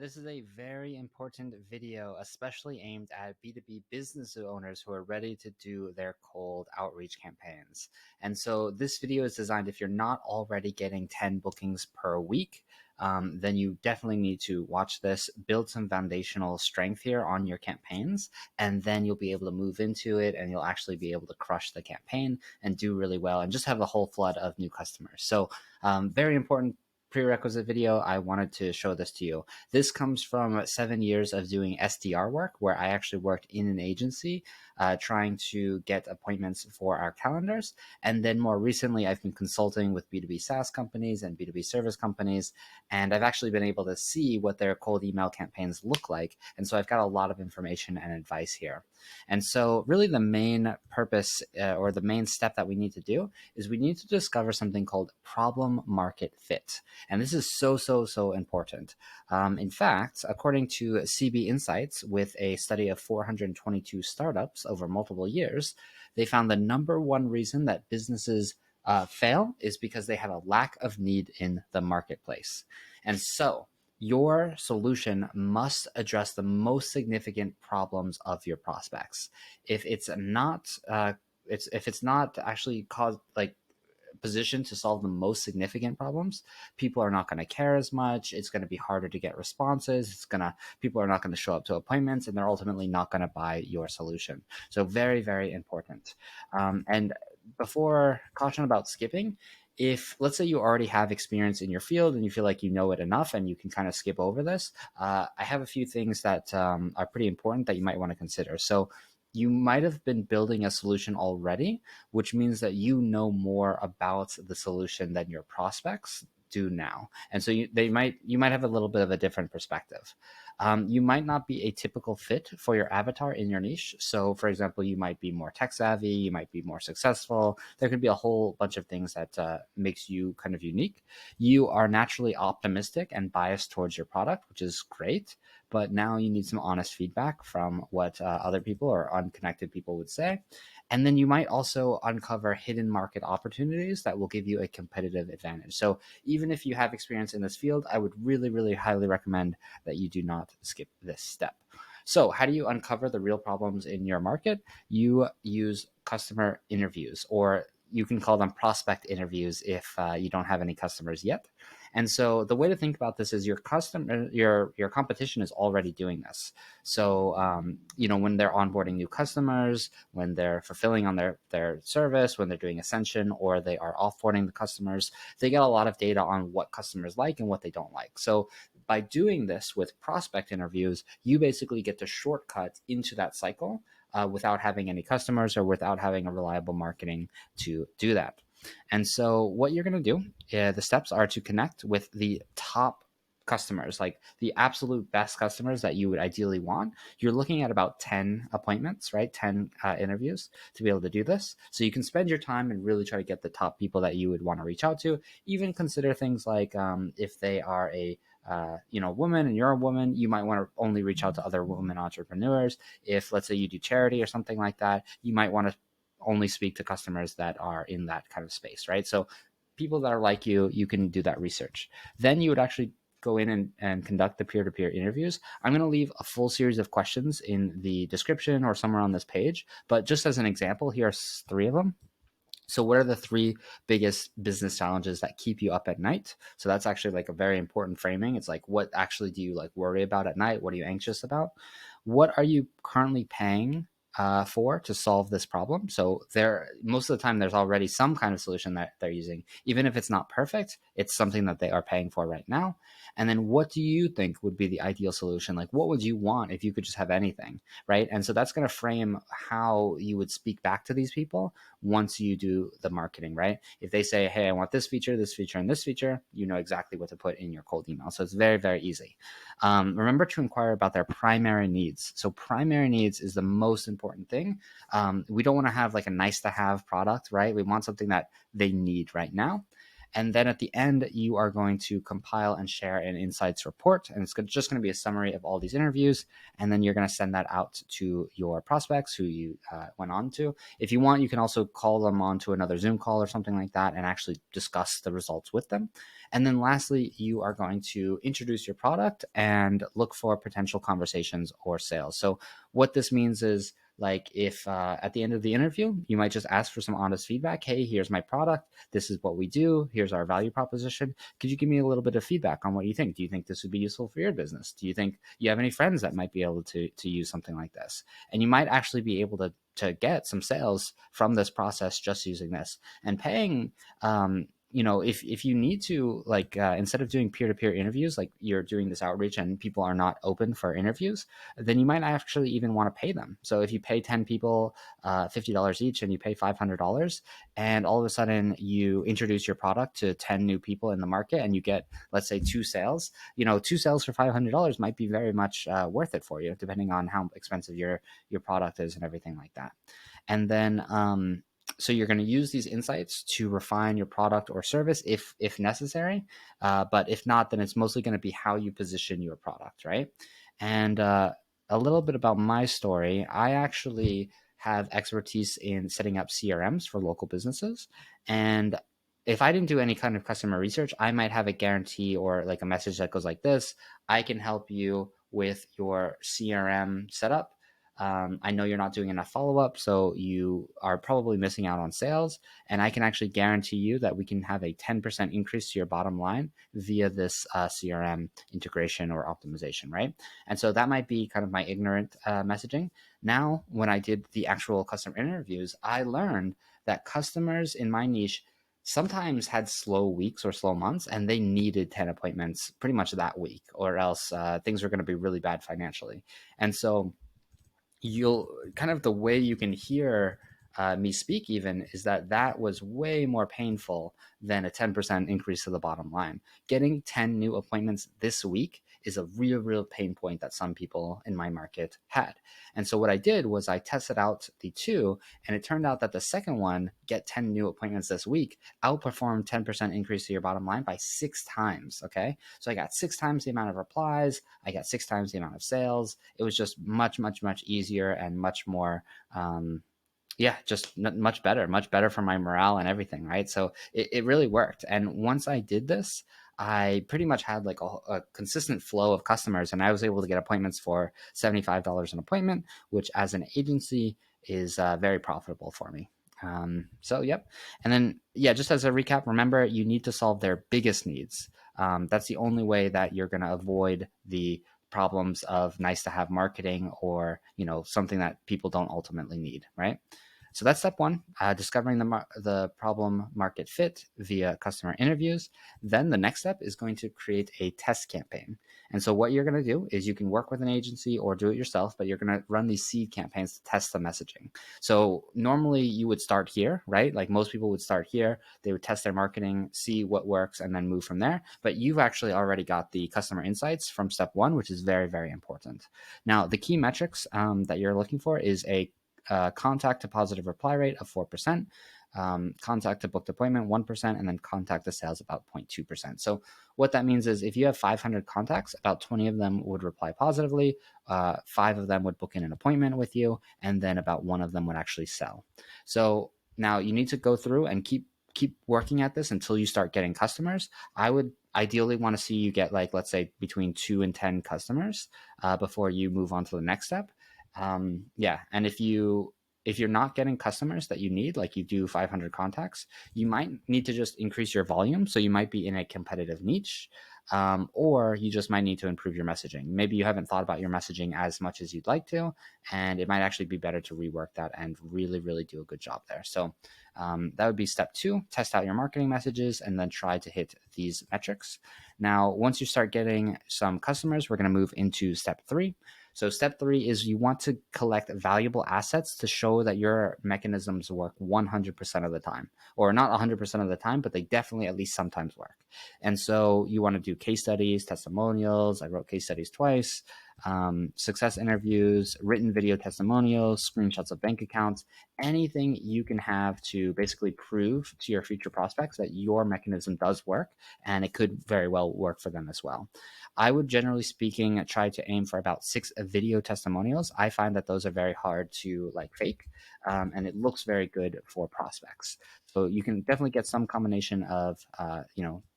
This is a very important video, especially aimed at B2B business owners who are ready to do their cold outreach campaigns. And so this video is designed if you're not already getting 10 bookings per week, then you definitely need to watch this, build some foundational strength here on your campaigns, and then you'll be able to move into it and you'll actually be able to crush the campaign and do really well and just have a whole flood of new customers. So very important prerequisite video. I wanted to show this to you. This comes from 7 years of doing SDR work, where I actually worked in an agency trying to get appointments for our calendars. And then more recently, I've been consulting with B2B SaaS companies and B2B service companies. And I've actually been able to see what their cold email campaigns look like. And so I've got a lot of information and advice here. And so really the main purpose or the main step that we need to do is we need to discover something called problem market fit. And this is so important. In fact, according to CB Insights, with a study of 422 startups over multiple years, they found the number one reason that businesses fail is because they have a lack of need in the marketplace. And so your solution must address the most significant problems of your prospects. If it's not actually positioned to solve the most significant problems, people are not going to care as much. It's going to be harder to get responses. People are not going to show up to appointments, and they're ultimately not going to buy your solution. So very important. And before, caution about skipping. If, let's say, you already have experience in your field and you feel like you know it enough and you can kind of skip over this, I have a few things that are pretty important that you might want to consider. So you might have been building a solution already, which means that you know more about the solution than your prospects do now. And so you might have a little bit of a different perspective. You might not be a typical fit for your avatar in your niche. So for example, you might be more tech savvy, you might be more successful. There could be a whole bunch of things that makes you kind of unique. You are naturally optimistic and biased towards your product, which is great. But now you need some honest feedback from what other people or unconnected people would say. And then you might also uncover hidden market opportunities that will give you a competitive advantage. So even if you have experience in this field, I would really highly recommend that you do not skip this step. So how do you uncover the real problems in your market? You use customer interviews, or you can call them prospect interviews if you don't have any customers yet. And so the way to think about this is your competition is already doing this. So, when they're onboarding new customers, when they're fulfilling on their service, when they're doing Ascension, or they are offboarding the customers, they get a lot of data on what customers like and what they don't like. So by doing this with prospect interviews, you basically get to shortcut into that cycle without having any customers or without having a reliable marketing to do that. And so what you're going to do, the steps are to connect with the top customers, like the absolute best customers that you would ideally want. You're looking at about 10 appointments, right? 10 interviews to be able to do this. So you can spend your time and really try to get the top people that you would want to reach out to. Even consider things like if they are a woman and you're a woman, you might want to only reach out to other women entrepreneurs. If, let's say, you do charity or something like that, you might want to only speak to customers that are in that kind of space, right? So people that are like you can do that research. Then you would actually go in and conduct the peer-to-peer interviews. I'm going to leave a full series of questions in the description or somewhere on this page, but just as an example, here are 3 of them. So what are the 3 biggest business challenges that keep you up at night? So that's actually like a very important framing. It's like, what actually do you like worry about at night? What are you anxious about? What are you currently paying for to solve this problem? So most of the time, there's already some kind of solution that they're using. Even if it's not perfect, it's something that they are paying for right now. And then what do you think would be the ideal solution? Like, what would you want if you could just have anything, right? And so that's going to frame how you would speak back to these people once you do the marketing, right? If they say, hey, I want this feature, and this feature, you know exactly what to put in your cold email. So it's very easy. Remember to inquire about their primary needs. So primary needs is the most important thing. We don't want to have like a nice to have product, right? We want something that they need right now. And then at the end, you are going to compile and share an insights report. And it's just going to be a summary of all these interviews. And then you're going to send that out to your prospects who you went on to. If you want, you can also call them on to another Zoom call or something like that and actually discuss the results with them. And then lastly, you are going to introduce your product and look for potential conversations or sales. So what this means is, like, if at the end of the interview, you might just ask for some honest feedback. Hey, here's my product. This is what we do. Here's our value proposition. Could you give me a little bit of feedback on what you think? Do you think this would be useful for your business? Do you think you have any friends that might be able to use something like this? And you might actually be able to get some sales from this process just using this. And paying if you need to, like, instead of doing peer-to-peer interviews, like you're doing this outreach and people are not open for interviews, then you might actually even want to pay them. So if you pay 10 people $50 each and you pay $500, and all of a sudden you introduce your product to 10 new people in the market and you get, let's say, 2 sales, 2 sales for $500 might be very much worth it for you, depending on how expensive your product is and everything like that. And then so you're going to use these insights to refine your product or service if necessary. But if not, then it's mostly going to be how you position your product, right? And a little bit about my story. I actually have expertise in setting up CRMs for local businesses. And if I didn't do any kind of customer research, I might have a guarantee or like a message that goes like this: I can help you with your CRM setup. I know you're not doing enough follow-up, so you are probably missing out on sales. And I can actually guarantee you that we can have a 10% increase to your bottom line via this CRM integration or optimization, right? And so that might be kind of my ignorant messaging. Now, when I did the actual customer interviews, I learned that customers in my niche sometimes had slow weeks or slow months, and they needed 10 appointments pretty much that week, or else things were going to be really bad financially. And so you'll kind of, the way you can hear me speak even is that was way more painful than a 10% increase to the bottom line. Getting 10 new appointments this week is a real pain point that some people in my market had. And so what I did was I tested out the two, and it turned out that the second one, get 10 new appointments this week, outperformed 10% increase to your bottom line by 6 times. Okay. So I got 6 times the amount of replies. I got 6 times the amount of sales. It was just much easier and much more, just much better for my morale and everything, right? So it really worked. And once I did this, I pretty much had like a consistent flow of customers, and I was able to get appointments for $75 an appointment, which as an agency is very profitable for me. So yep. And then, just as a recap, remember, you need to solve their biggest needs. That's the only way that you're going to avoid the problems of nice to have marketing, or something that people don't ultimately need, right? So that's step one, discovering the problem market fit via customer interviews. Then the next step is going to create a test campaign. And so what you're going to do is you can work with an agency or do it yourself, but you're going to run these seed campaigns to test the messaging. So normally you would start here, right? Like most people would start here. They would test their marketing, see what works, and then move from there. But you've actually already got the customer insights from step one, which is very important. Now, the key metrics that you're looking for is a contact to positive reply rate of 4%, contact to booked appointment 1%, and then contact to sales about 0.2%. So what that means is if you have 500 contacts, about 20 of them would reply positively, 5 of them would book in an appointment with you, and then about 1 of them would actually sell. So now you need to go through and keep working at this until you start getting customers. I would ideally want to see you get, like, let's say between 2 and 10 customers before you move on to the next step. And if you're not getting customers that you need, like you do 500 contacts, you might need to just increase your volume. So you might be in a competitive niche, or you just might need to improve your messaging. Maybe you haven't thought about your messaging as much as you'd like to, and it might actually be better to rework that and really do a good job there. So that would be step 2, test out your marketing messages and then try to hit these metrics. Now, once you start getting some customers, we're going to move into step 3. So step 3 is you want to collect valuable assets to show that your mechanisms work 100% of the time, or not 100% of the time, but they definitely at least sometimes work. And so you want to do case studies, testimonials. I wrote case studies twice. success interviews, written video testimonials, screenshots of bank accounts, anything you can have to basically prove to your future prospects that your mechanism does work, and it could very well work for them as well. I would, generally speaking, try to aim for about 6 video testimonials. I find that those are very hard to like fake, and it looks very good for prospects. So you can definitely get some combination of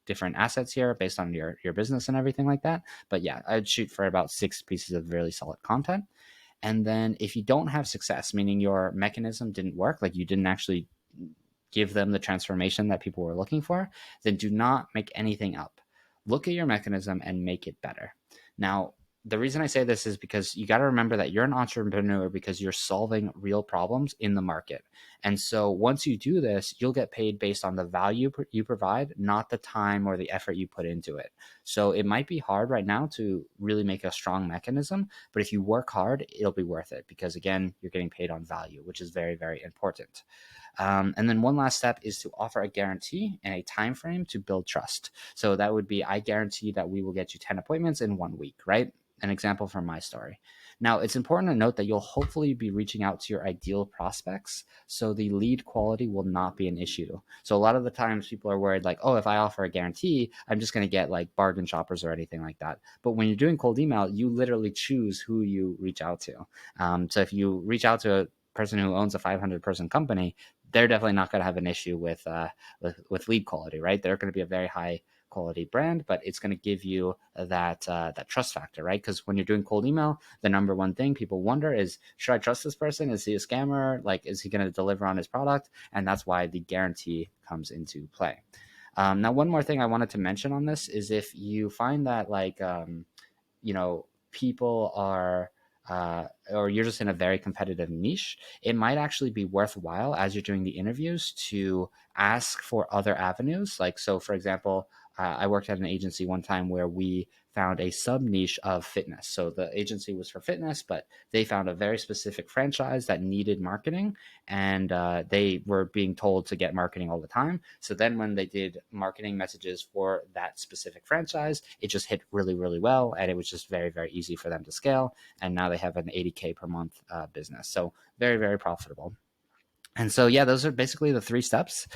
different assets here based on your business and everything like that. But yeah, I'd shoot for about 6 pieces of really solid content. And then if you don't have success, meaning your mechanism didn't work, like you didn't actually give them the transformation that people were looking for, then do not make anything up. Look at your mechanism and make it better. Now, the reason I say this is because you got to remember that you're an entrepreneur because you're solving real problems in the market. And so once you do this, you'll get paid based on the value you provide, not the time or the effort you put into it. So it might be hard right now to really make a strong mechanism, but if you work hard, it'll be worth it because, again, you're getting paid on value, which is very, very important. And then one last step is to offer a guarantee and a time frame to build trust. So that would be, I guarantee that we will get you 10 appointments in 1 week, right? An example from my story. Now, it's important to note that you'll hopefully be reaching out to your ideal prospects, so the lead quality will not be an issue. So a lot of the times people are worried like, oh, if I offer a guarantee, I'm just going to get like bargain shoppers or anything like that. But when you're doing cold email, you literally choose who you reach out to. So if you reach out to a person who owns a 500-person company, they're definitely not going to have an issue with lead quality, right? They're going to be a very high quality brand, but it's going to give you that trust factor, right? Because when you're doing cold email, the number one thing people wonder is, should I trust this person? Is he a scammer? Like, is he going to deliver on his product? And that's why the guarantee comes into play. Now, one more thing I wanted to mention on this is if you find that people are or you're just in a very competitive niche, it might actually be worthwhile as you're doing the interviews to ask for other avenues. Like, so for example, I worked at an agency one time where we found a sub niche of fitness. So the agency was for fitness, but they found a very specific franchise that needed marketing, and they were being told to get marketing all the time. So then when they did marketing messages for that specific franchise, it just hit really, really well, and it was just very, very easy for them to scale. And now they have an 80K per month business. So very, very profitable. And so, yeah, those are basically the 3 steps.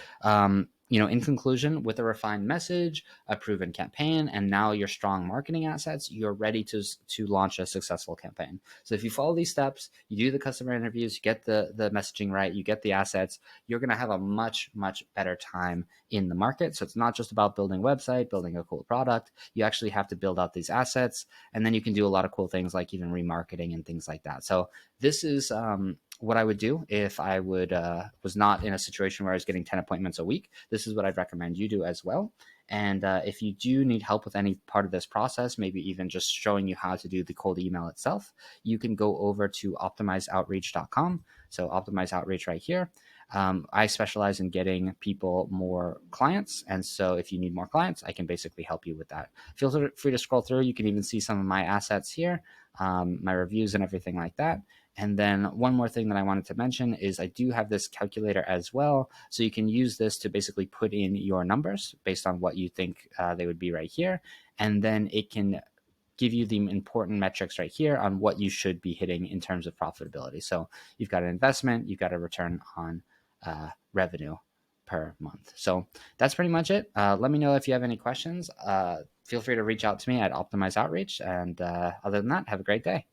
In conclusion, with a refined message, a proven campaign, and now your strong marketing assets, you're ready to launch a successful campaign. So if you follow these steps, you do the customer interviews, you get the messaging right, you get the assets, you're going to have a much, much better time in the market. So it's not just about building a website, building a cool product. You actually have to build out these assets, and then you can do a lot of cool things like even remarketing and things like that. So this is what I would do if I was not in a situation where I was getting 10 appointments a week. This is what I'd recommend you do as well. And if you do need help with any part of this process, maybe even just showing you how to do the cold email itself, you can go over to optimizeoutreach.com. So Optimize Outreach right here. I specialize in getting people more clients. And so if you need more clients, I can basically help you with that. Feel free to scroll through. You can even see some of my assets here, my reviews and everything like that. And then one more thing that I wanted to mention is I do have this calculator as well. So you can use this to basically put in your numbers based on what you think they would be right here. And then it can give you the important metrics right here on what you should be hitting in terms of profitability. So you've got an investment, you've got a return on revenue per month. So that's pretty much it. Let me know if you have any questions. Feel free to reach out to me at Optimize Outreach. And other than that, have a great day.